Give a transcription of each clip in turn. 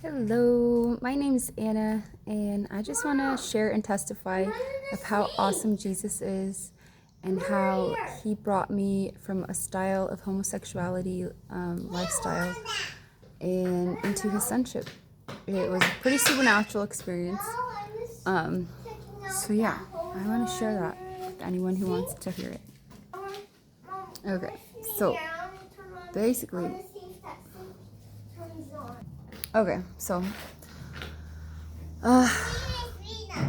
Hello, my name is Anna, and I just want to share and testify of how awesome Jesus is and how he brought me from a style of homosexuality lifestyle and into his sonship. It was a pretty supernatural experience. So yeah, I want to share that with anyone who wants to hear it. Okay, so basically, I'm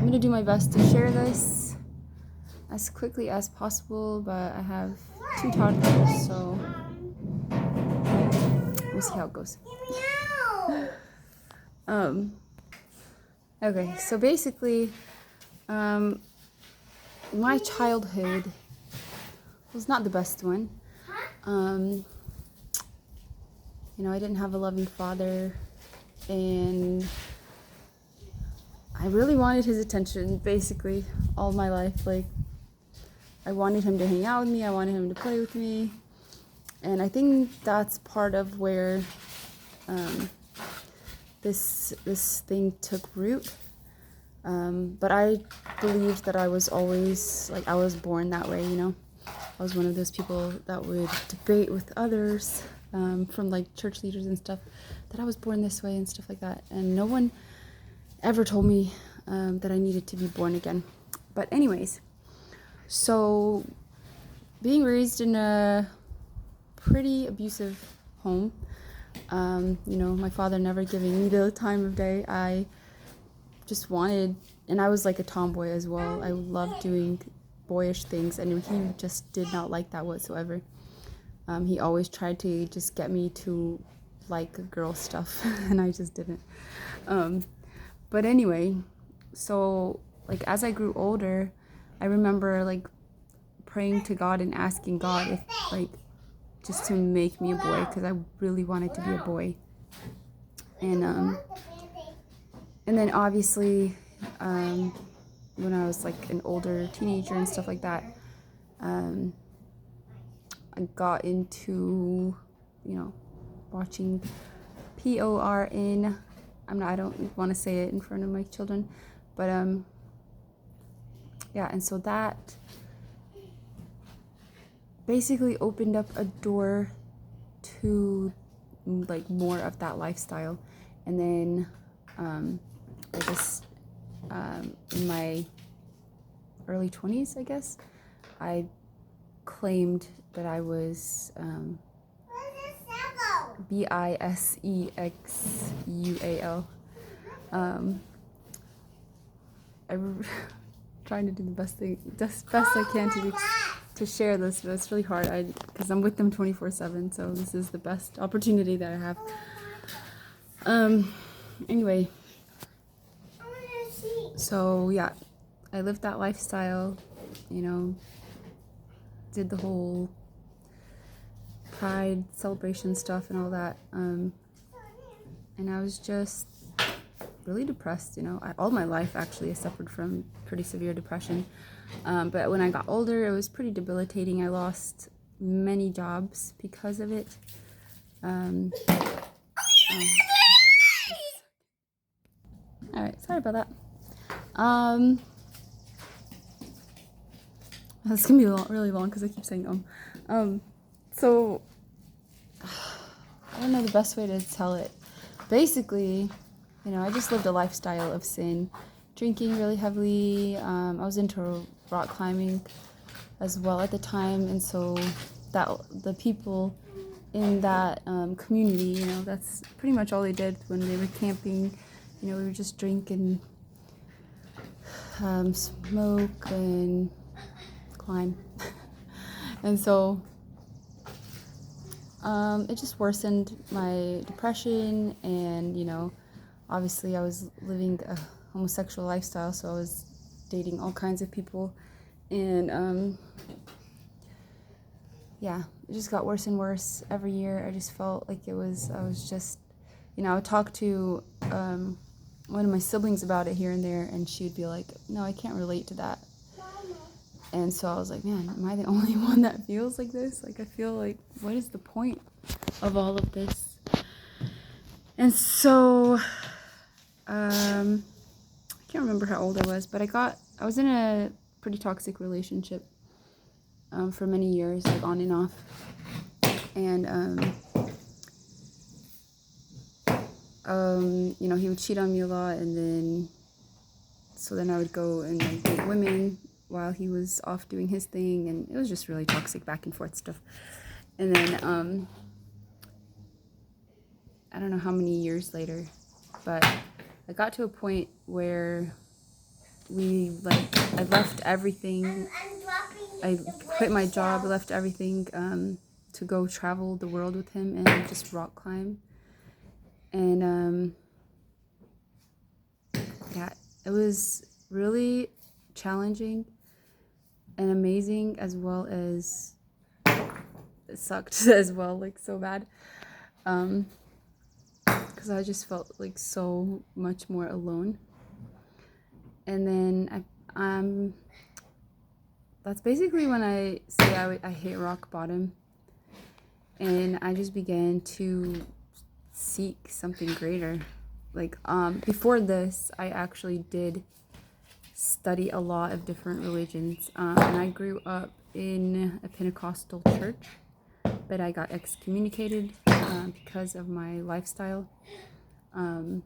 gonna do my best to share this as quickly as possible, but I have 2 toddlers, so we'll see how it goes. Okay, so basically, my childhood was not the best one. I didn't have a loving father, and I really wanted his attention basically all my life. Like, I wanted him to hang out with me, I wanted him to play with me, and I think that's part of where this thing took root. But I believed that I was always, like, I was born that way, I was one of those people that would debate with others, from like church leaders and stuff, that I was born this way and stuff like that. And no one ever told me that I needed to be born again. But anyways, so being raised in a pretty abusive home, my father never giving me the time of day. I just wanted, and I was like a tomboy as well. I loved doing boyish things, and he just did not like that whatsoever. He always tried to just get me to like girl stuff, and I just didn't. But anyway, so like as I grew older, I remember like praying to God and asking God if like just to make me a boy, because I really wanted to be a boy. And then obviously, when I was like an older teenager and stuff like that, I got into, watching porn. I don't want to say it in front of my children, but and so that basically opened up a door to like more of that lifestyle. And then I just in my early 20s, I guess, I claimed that I was bisexual. I'm trying to do the best I can to share this, but it's really hard because I'm with them 24/7, so this is the best opportunity that I have. Anyway, so yeah, I lived that lifestyle, did the whole pride celebration stuff and all that, and I was just really depressed. All my life actually I suffered from pretty severe depression, but when I got older, it was pretty debilitating. I lost many jobs because of it. Alright, sorry about that. This can be really long because I keep saying so I don't know the best way to tell it. Basically, I just lived a lifestyle of sin, drinking really heavily. I was into rock climbing as well at the time, and so that the people in that community, that's pretty much all they did when they were camping. We would just drink and smoke and climb. And so it just worsened my depression, and obviously I was living a homosexual lifestyle, so I was dating all kinds of people, and it just got worse and worse every year. I just felt like I was just, I would talk to one of my siblings about it here and there, and she'd be like, no, I can't relate to that. And so I was like, man, am I the only one that feels like this? Like, I feel like, what is the point of all of this? And so I can't remember how old I was, but I was in a pretty toxic relationship for many years, like on and off. And you know, he would cheat on me a lot, and then I would go and like date women while he was off doing his thing, and it was just really toxic back and forth stuff. And then I don't know how many years later, but I got to a point where I left everything. I quit my job, left everything to go travel the world with him and just rock climb. And yeah, it was really challenging and amazing, as well as it sucked as well, like so bad. Because I just felt like so much more alone. And then that's basically when I say I hit rock bottom, and I just began to seek something greater. Like before this, I actually did study a lot of different religions, and I grew up in a Pentecostal church, but I got excommunicated because of my lifestyle. And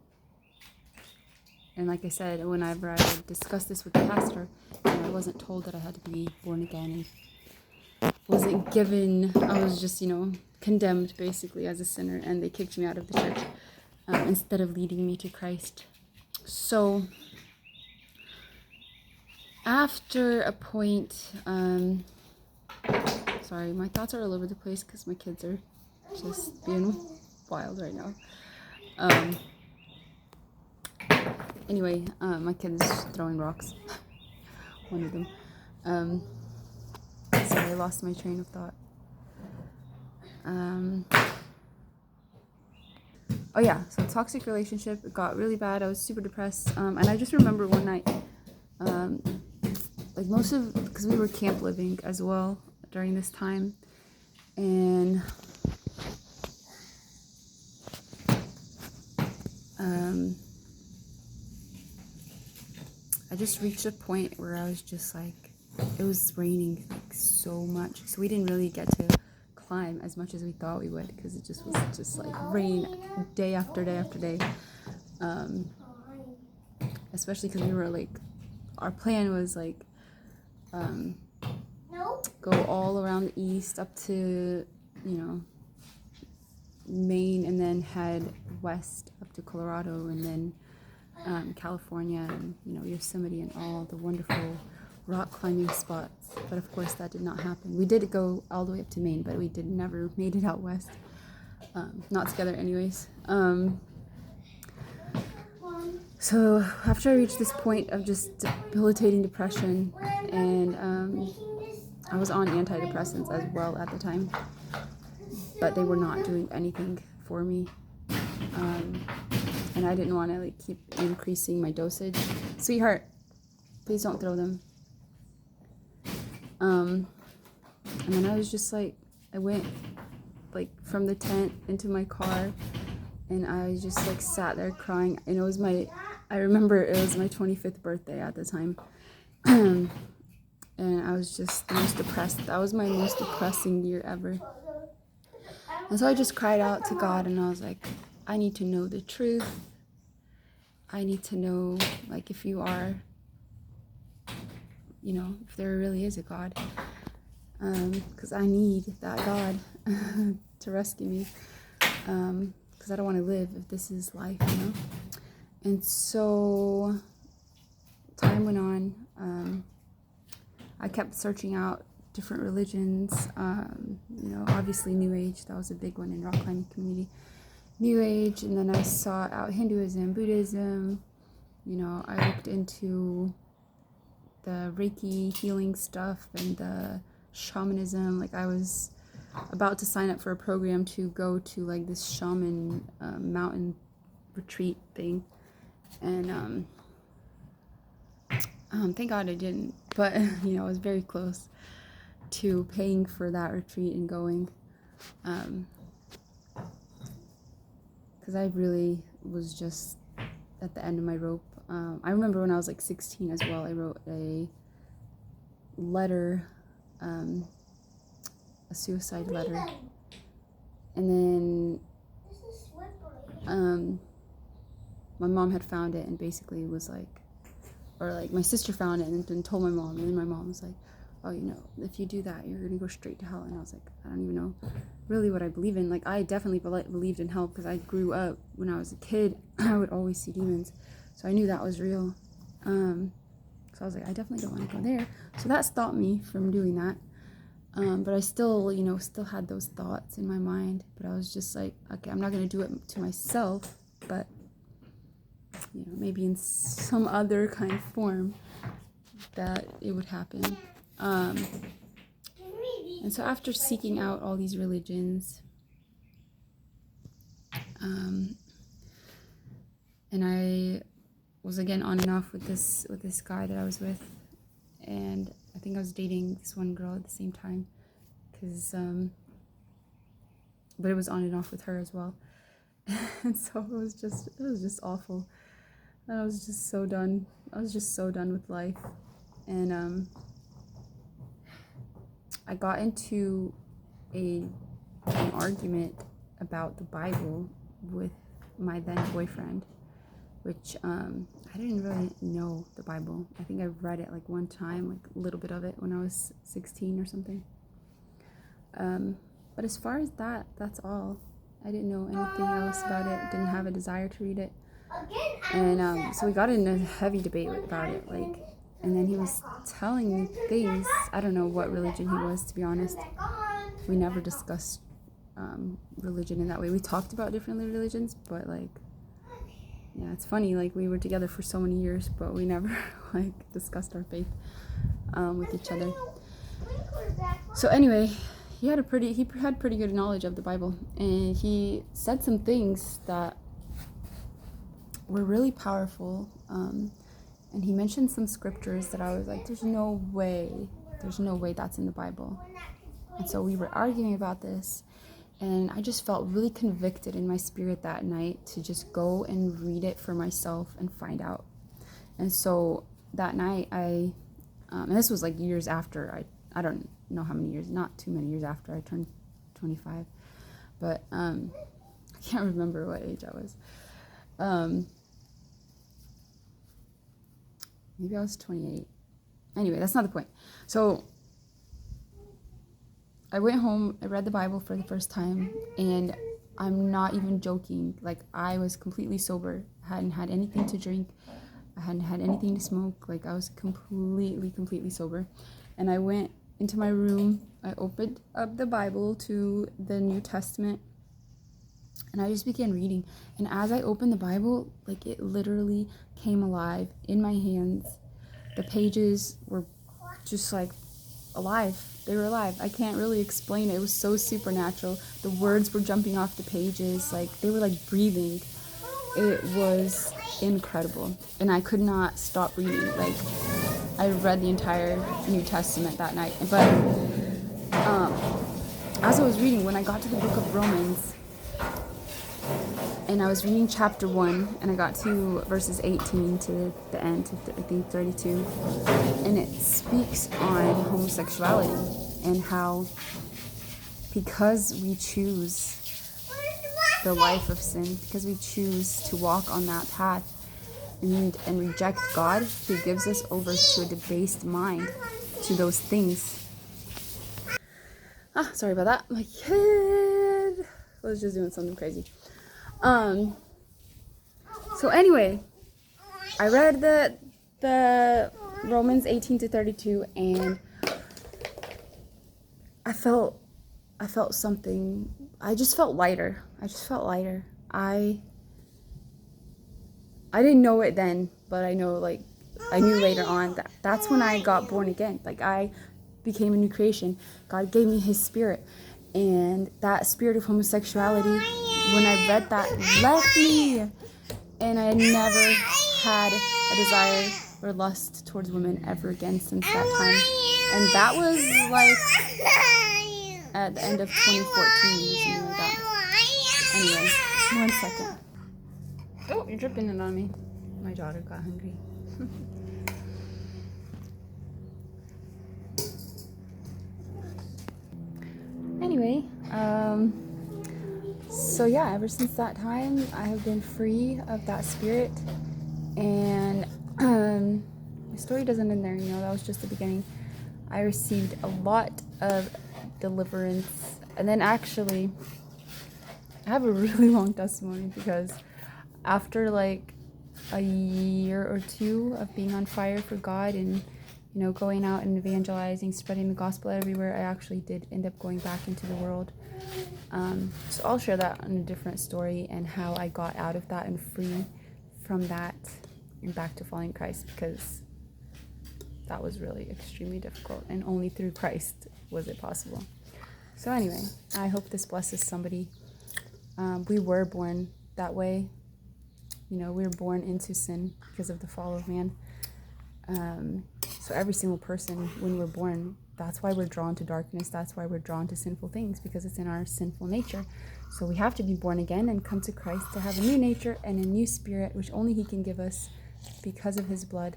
like I said, whenever I would discuss this with the pastor, I wasn't told that I had to be born again, and wasn't given, I was just, condemned basically as a sinner, and they kicked me out of the church instead of leading me to Christ. So after a point, sorry, my thoughts are all over the place because my kids are just being wild right now. Anyway, my kid is throwing rocks. One of them. Sorry, I lost my train of thought. Oh yeah, so toxic relationship, it got really bad. I was super depressed. And I just remember one night, because we were camp living as well during this time. And I just reached a point where I was just like, it was raining like so much, so we didn't really get to climb as much as we thought we would, because it just was just like rain day after day after day. Especially because we were like, our plan was like go all around the east up to Maine, and then head west up to Colorado, and then California, and Yosemite, and all the wonderful rock climbing spots. But of course that did not happen. We did go all the way up to Maine, but we never made it out west. Not together anyways. So after I reached this point of just debilitating depression, and I was on antidepressants as well at the time, but they were not doing anything for me. And I didn't want to keep increasing my dosage. Sweetheart, please don't throw them. And then I was just I went from the tent into my car, and I just sat there crying. And I remember it was my 25th birthday at the time. And I was just the most depressed. That was my most depressing year ever. And so I just cried out to God, and I was like, I need to know the truth. I need to know, if you are, if there really is a God. Because I need that God to rescue me. Because I don't want to live if this is life, And so time went on. I kept searching out different religions. Obviously New Age, that was a big one in rock climbing community. New Age, and then I sought out Hinduism, Buddhism. I looked into the Reiki healing stuff and the shamanism. I was about to sign up for a program to go to this shaman mountain retreat thing, and thank God I didn't, but I was very close to paying for that retreat and going, because I really was just at the end of my rope. I remember when I was like 16 as well, I wrote a letter, a suicide letter, and then my mom had found it and basically was like, or like my sister found it and then told my mom, and then my mom was like, oh, you know, if you do that, you're gonna go straight to hell. And I was like, I don't even know really what I believe in. Like, I definitely believed in hell because I grew up when I was a kid. I would always see demons, so I knew that was real. So I was like, I definitely don't want to go there. So that stopped me from doing that. But I still, you know, still had those thoughts in my mind. But I was just like, okay, I'm not gonna do it to myself, but you know, maybe in some other kind of form that it would happen. And so after seeking out all these religions, and I was again on and off with this guy that I was with, and I think I was dating this one girl at the same time, because but it was on and off with her as well. And so it was just awful. And I was just so done. I was just so done with life. And I got into an argument about the Bible with my then boyfriend, which I didn't really know the Bible. I think I read it like one time, like a little bit of it when I was 16 or something. But as far as that, that's all. I didn't know anything else about it. Didn't have a desire to read it. And so we got in a heavy debate about it, like, and then he was telling me things. I don't know what religion he was, to be honest. We never discussed religion in that way. We talked about different religions, but like, yeah, it's funny, like, we were together for so many years, but we never like discussed our faith with each other. So anyway, he had pretty good knowledge of the Bible, and he said some things that were really powerful, and he mentioned some scriptures that I was like, there's no way that's in the Bible. And so we were arguing about this, and I just felt really convicted in my spirit that night to just go and read it for myself and find out. And so that night and this was like years after I don't know how many years, not too many years after I turned 25, but I can't remember what age I was. Maybe I was 28. Anyway, that's not the point. So I went home, I read the Bible for the first time, and I'm not even joking. Like, I was completely sober. I hadn't had anything to drink. I hadn't had anything to smoke. Like, I was completely sober. And I went into my room. I opened up the Bible to the New Testament, and I just began reading. And as I opened the Bible, like, it literally came alive in my hands. The pages were just like alive. They were alive. I can't really explain it. It was so supernatural. The words were jumping off the pages. Like, they were like breathing. It was incredible. And I could not stop reading. Like, I read the entire New Testament that night. But as I was reading, when I got to the book of Romans, and I was reading chapter 1, and I got to verses 18 to the end, to I think 32, and it speaks on homosexuality and how, because we choose the life of sin, because we choose to walk on that path and reject God, He gives us over to a debased mind, to those things. Sorry about that. My kid was just doing something crazy. So anyway, I read the Romans 18 to 32, and I felt something. I just felt lighter. I didn't know it then, but I knew later on that that's when I got born again. Like, I became a new creation. God gave me His Spirit, and that spirit of homosexuality, when I read that, left me, and I never had a desire or lust towards women ever again since that time. And that was like at the end of 2014 or something like that. Anyway, 1 second. Oh, you're dripping it on me. My daughter got hungry. Anyway, so yeah, ever since that time, I have been free of that spirit, and my story doesn't end there. You know, that was just the beginning. I received a lot of deliverance, and then actually, I have a really long testimony because after like a year or two of being on fire for God and, you know, going out and evangelizing, spreading the gospel everywhere, I actually did end up going back into the world. So I'll share that in a different story and how I got out of that and free from that and back to following Christ, because that was really extremely difficult, and only through Christ was it possible. So anyway, I hope this blesses somebody. We were born that way. You know, we were born into sin because of the fall of man. So every single person, when we're born, that's why we're drawn to darkness. That's why we're drawn to sinful things, because it's in our sinful nature. So we have to be born again and come to Christ to have a new nature and a new spirit, which only He can give us because of His blood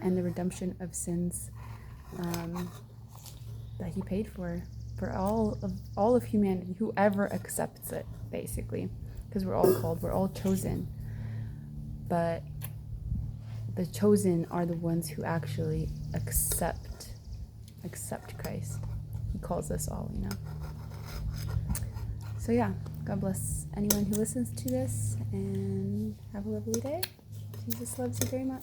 and the redemption of sins that He paid for all of humanity, whoever accepts it, basically, because we're all called, we're all chosen. But the chosen are the ones who actually accept Christ. He calls us all, you know. So yeah, God bless anyone who listens to this, and have a lovely day. Jesus loves you very much.